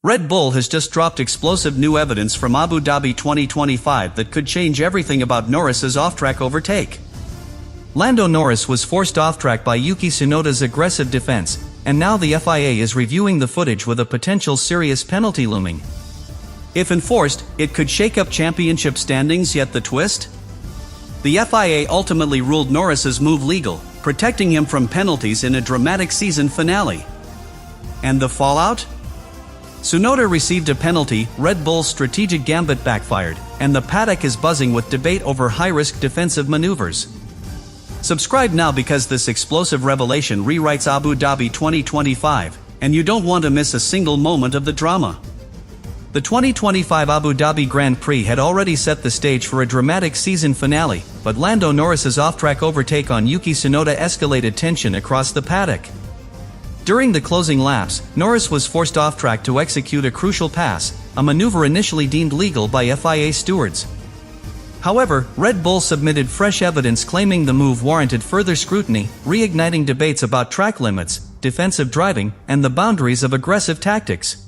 Red Bull has just dropped explosive new evidence from Abu Dhabi 2025 that could change everything about Norris's off-track overtake. Lando Norris was forced off-track by Yuki Tsunoda's aggressive defense, and now the FIA is reviewing the footage with a potential serious penalty looming. If enforced, it could shake up championship standings. Yet the twist? The FIA ultimately ruled Norris's move legal, protecting him from penalties in a dramatic season finale. And the fallout? Tsunoda received a penalty, Red Bull's strategic gambit backfired, and the paddock is buzzing with debate over high-risk defensive maneuvers. Subscribe now because this explosive revelation rewrites Abu Dhabi 2025, and you don't want to miss a single moment of the drama. The 2025 Abu Dhabi Grand Prix had already set the stage for a dramatic season finale, but Lando Norris's off-track overtake on Yuki Tsunoda escalated tension across the paddock. During the closing laps, Norris was forced off-track to execute a crucial pass, a maneuver initially deemed legal by FIA stewards. However, Red Bull submitted fresh evidence claiming the move warranted further scrutiny, reigniting debates about track limits, defensive driving, and the boundaries of aggressive tactics.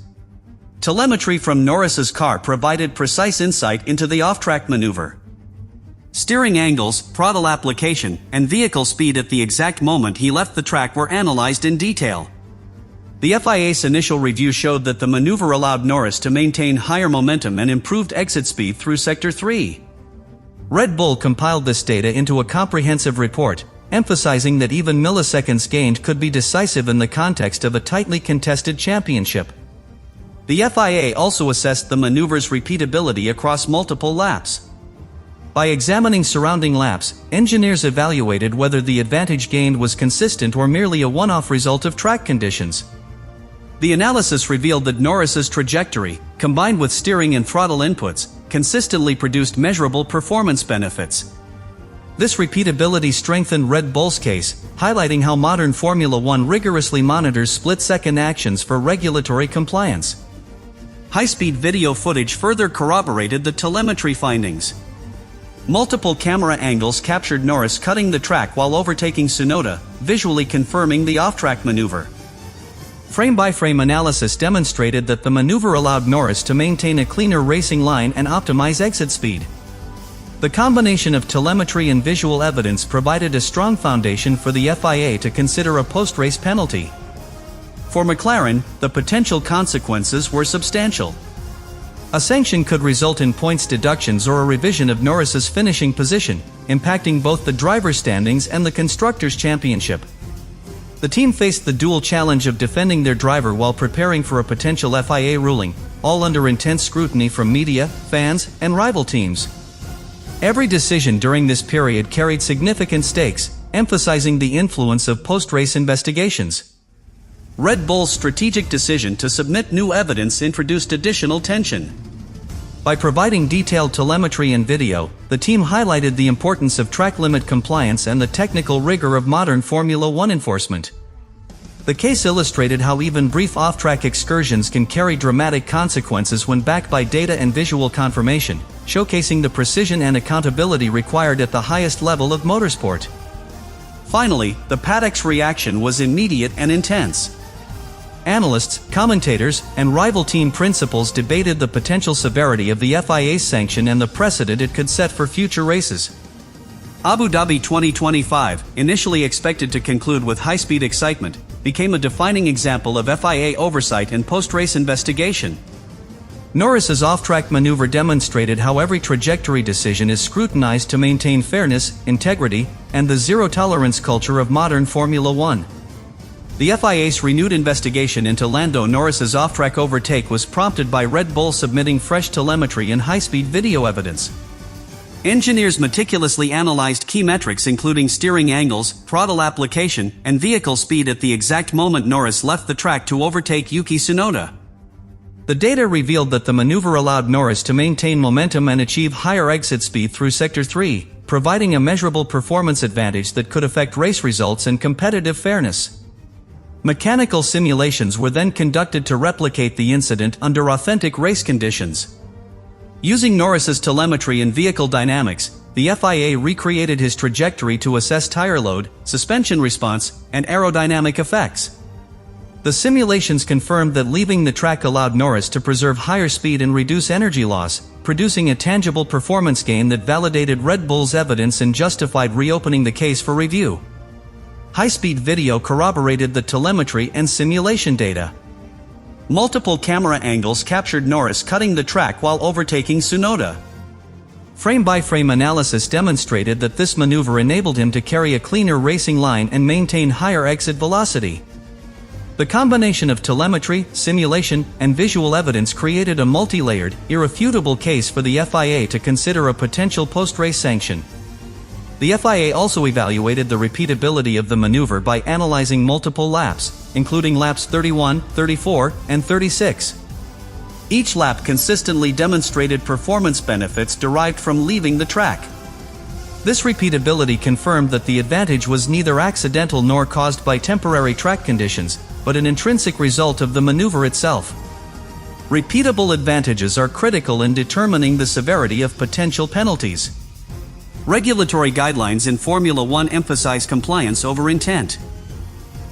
Telemetry from Norris's car provided precise insight into the off-track maneuver. Steering angles, throttle application, and vehicle speed at the exact moment he left the track were analyzed in detail. The FIA's initial review showed that the maneuver allowed Norris to maintain higher momentum and improved exit speed through Sector 3. Red Bull compiled this data into a comprehensive report, emphasizing that even milliseconds gained could be decisive in the context of a tightly contested championship. The FIA also assessed the maneuver's repeatability across multiple laps. By examining surrounding laps, engineers evaluated whether the advantage gained was consistent or merely a one-off result of track conditions. The analysis revealed that Norris's trajectory, combined with steering and throttle inputs, consistently produced measurable performance benefits. This repeatability strengthened Red Bull's case, highlighting how modern Formula One rigorously monitors split-second actions for regulatory compliance. High-speed video footage further corroborated the telemetry findings. Multiple camera angles captured Norris cutting the track while overtaking Tsunoda, visually confirming the off-track maneuver. Frame-by-frame analysis demonstrated that the maneuver allowed Norris to maintain a cleaner racing line and optimize exit speed. The combination of telemetry and visual evidence provided a strong foundation for the FIA to consider a post-race penalty. For McLaren, the potential consequences were substantial. A sanction could result in points deductions or a revision of Norris's finishing position, impacting both the driver's standings and the Constructors' Championship. The team faced the dual challenge of defending their driver while preparing for a potential FIA ruling, all under intense scrutiny from media, fans, and rival teams. Every decision during this period carried significant stakes, emphasizing the influence of post-race investigations. Red Bull's strategic decision to submit new evidence introduced additional tension. By providing detailed telemetry and video, the team highlighted the importance of track limit compliance and the technical rigor of modern Formula One enforcement. The case illustrated how even brief off-track excursions can carry dramatic consequences when backed by data and visual confirmation, showcasing the precision and accountability required at the highest level of motorsport. Finally, the paddock's reaction was immediate and intense. Analysts, commentators, and rival team principals debated the potential severity of the FIA's sanction and the precedent it could set for future races. Abu Dhabi 2025, initially expected to conclude with high-speed excitement, became a defining example of FIA oversight and post-race investigation. Norris's off-track maneuver demonstrated how every trajectory decision is scrutinized to maintain fairness, integrity, and the zero-tolerance culture of modern Formula One. The FIA's renewed investigation into Lando Norris's off-track overtake was prompted by Red Bull submitting fresh telemetry and high-speed video evidence. Engineers meticulously analyzed key metrics including steering angles, throttle application, and vehicle speed at the exact moment Norris left the track to overtake Yuki Tsunoda. The data revealed that the maneuver allowed Norris to maintain momentum and achieve higher exit speed through Sector 3, providing a measurable performance advantage that could affect race results and competitive fairness. Mechanical simulations were then conducted to replicate the incident under authentic race conditions. Using Norris's telemetry and vehicle dynamics, the FIA recreated his trajectory to assess tire load, suspension response, and aerodynamic effects. The simulations confirmed that leaving the track allowed Norris to preserve higher speed and reduce energy loss, producing a tangible performance gain that validated Red Bull's evidence and justified reopening the case for review. High-speed video corroborated the telemetry and simulation data. Multiple camera angles captured Norris cutting the track while overtaking Tsunoda. Frame-by-frame analysis demonstrated that this maneuver enabled him to carry a cleaner racing line and maintain higher exit velocity. The combination of telemetry, simulation, and visual evidence created a multi-layered, irrefutable case for the FIA to consider a potential post-race sanction. The FIA also evaluated the repeatability of the maneuver by analyzing multiple laps, including laps 31, 34, and 36. Each lap consistently demonstrated performance benefits derived from leaving the track. This repeatability confirmed that the advantage was neither accidental nor caused by temporary track conditions, but an intrinsic result of the maneuver itself. Repeatable advantages are critical in determining the severity of potential penalties. Regulatory guidelines in Formula One emphasize compliance over intent.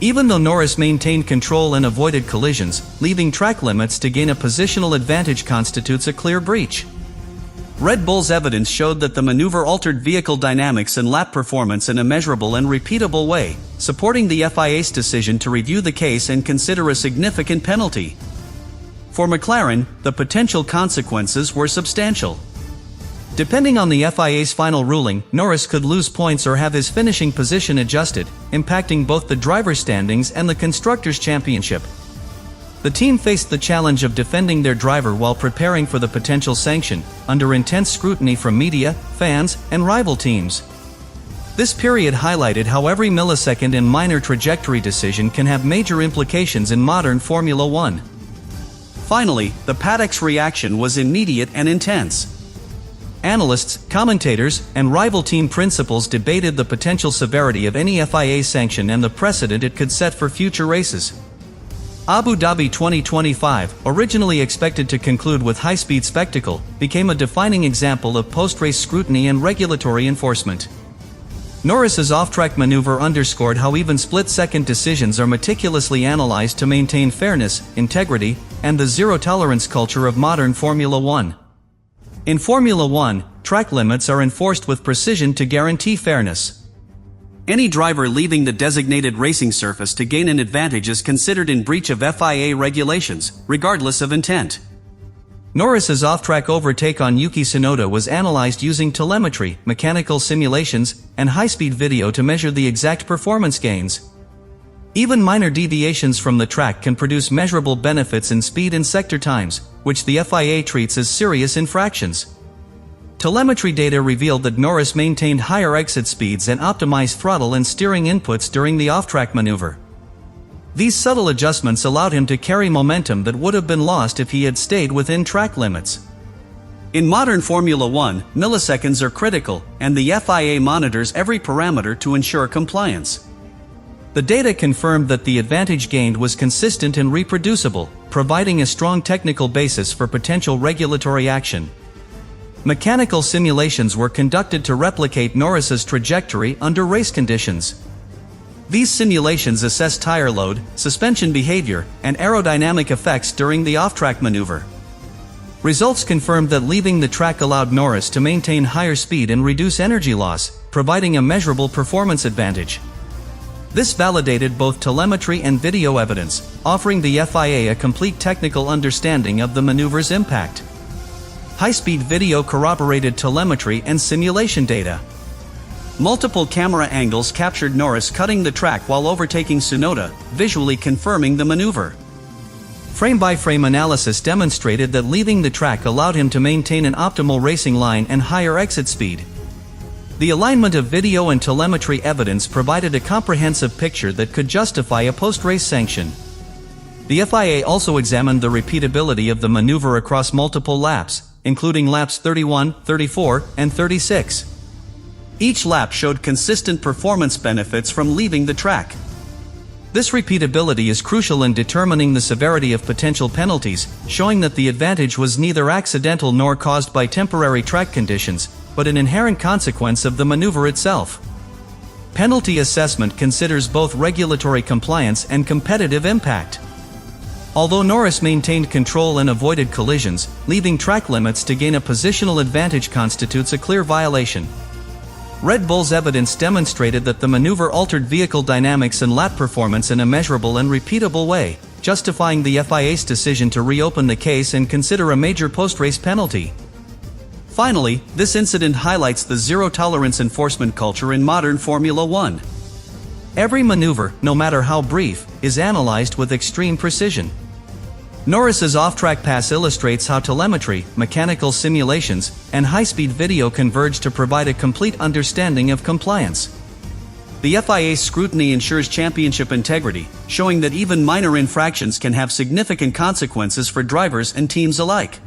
Even though Norris maintained control and avoided collisions, leaving track limits to gain a positional advantage constitutes a clear breach. Red Bull's evidence showed that the maneuver altered vehicle dynamics and lap performance in a measurable and repeatable way, supporting the FIA's decision to review the case and consider a significant penalty. For McLaren, the potential consequences were substantial. Depending on the FIA's final ruling, Norris could lose points or have his finishing position adjusted, impacting both the driver's standings and the Constructors' Championship. The team faced the challenge of defending their driver while preparing for the potential sanction, under intense scrutiny from media, fans, and rival teams. This period highlighted how every millisecond in minor trajectory decision can have major implications in modern Formula One. Finally, the paddock's reaction was immediate and intense. Analysts, commentators, and rival team principals debated the potential severity of any FIA sanction and the precedent it could set for future races. Abu Dhabi 2025, originally expected to conclude with high-speed spectacle, became a defining example of post-race scrutiny and regulatory enforcement. Norris's off-track maneuver underscored how even split-second decisions are meticulously analyzed to maintain fairness, integrity, and the zero-tolerance culture of modern Formula One. In Formula One, track limits are enforced with precision to guarantee fairness. Any driver leaving the designated racing surface to gain an advantage is considered in breach of FIA regulations, regardless of intent. Norris's off-track overtake on Yuki Tsunoda was analyzed using telemetry, mechanical simulations, and high-speed video to measure the exact performance gains. Even minor deviations from the track can produce measurable benefits in speed and sector times, which the FIA treats as serious infractions. Telemetry data revealed that Norris maintained higher exit speeds and optimized throttle and steering inputs during the off-track maneuver. These subtle adjustments allowed him to carry momentum that would have been lost if he had stayed within track limits. In modern Formula One, milliseconds are critical, and the FIA monitors every parameter to ensure compliance. The data confirmed that the advantage gained was consistent and reproducible, providing a strong technical basis for potential regulatory action. Mechanical simulations were conducted to replicate Norris's trajectory under race conditions. These simulations assess tire load, suspension behavior, and aerodynamic effects during the off-track maneuver. Results confirmed that leaving the track allowed Norris to maintain higher speed and reduce energy loss, providing a measurable performance advantage. This validated both telemetry and video evidence, offering the FIA a complete technical understanding of the maneuver's impact. High-speed video corroborated telemetry and simulation data. Multiple camera angles captured Norris cutting the track while overtaking Tsunoda, visually confirming the maneuver. Frame-by-frame analysis demonstrated that leaving the track allowed him to maintain an optimal racing line and higher exit speed. The alignment of video and telemetry evidence provided a comprehensive picture that could justify a post-race sanction. The FIA also examined the repeatability of the maneuver across multiple laps, including laps 31, 34, and 36. Each lap showed consistent performance benefits from leaving the track. This repeatability is crucial in determining the severity of potential penalties, showing that the advantage was neither accidental nor caused by temporary track conditions, but an inherent consequence of the maneuver itself. Penalty assessment considers both regulatory compliance and competitive impact. Although Norris maintained control and avoided collisions, leaving track limits to gain a positional advantage constitutes a clear violation. Red Bull's evidence demonstrated that the maneuver altered vehicle dynamics and lap performance in a measurable and repeatable way, justifying the FIA's decision to reopen the case and consider a major post-race penalty. Finally, this incident highlights the zero-tolerance enforcement culture in modern Formula One. Every maneuver, no matter how brief, is analyzed with extreme precision. Norris's off-track pass illustrates how telemetry, mechanical simulations, and high-speed video converge to provide a complete understanding of compliance. The FIA's scrutiny ensures championship integrity, showing that even minor infractions can have significant consequences for drivers and teams alike.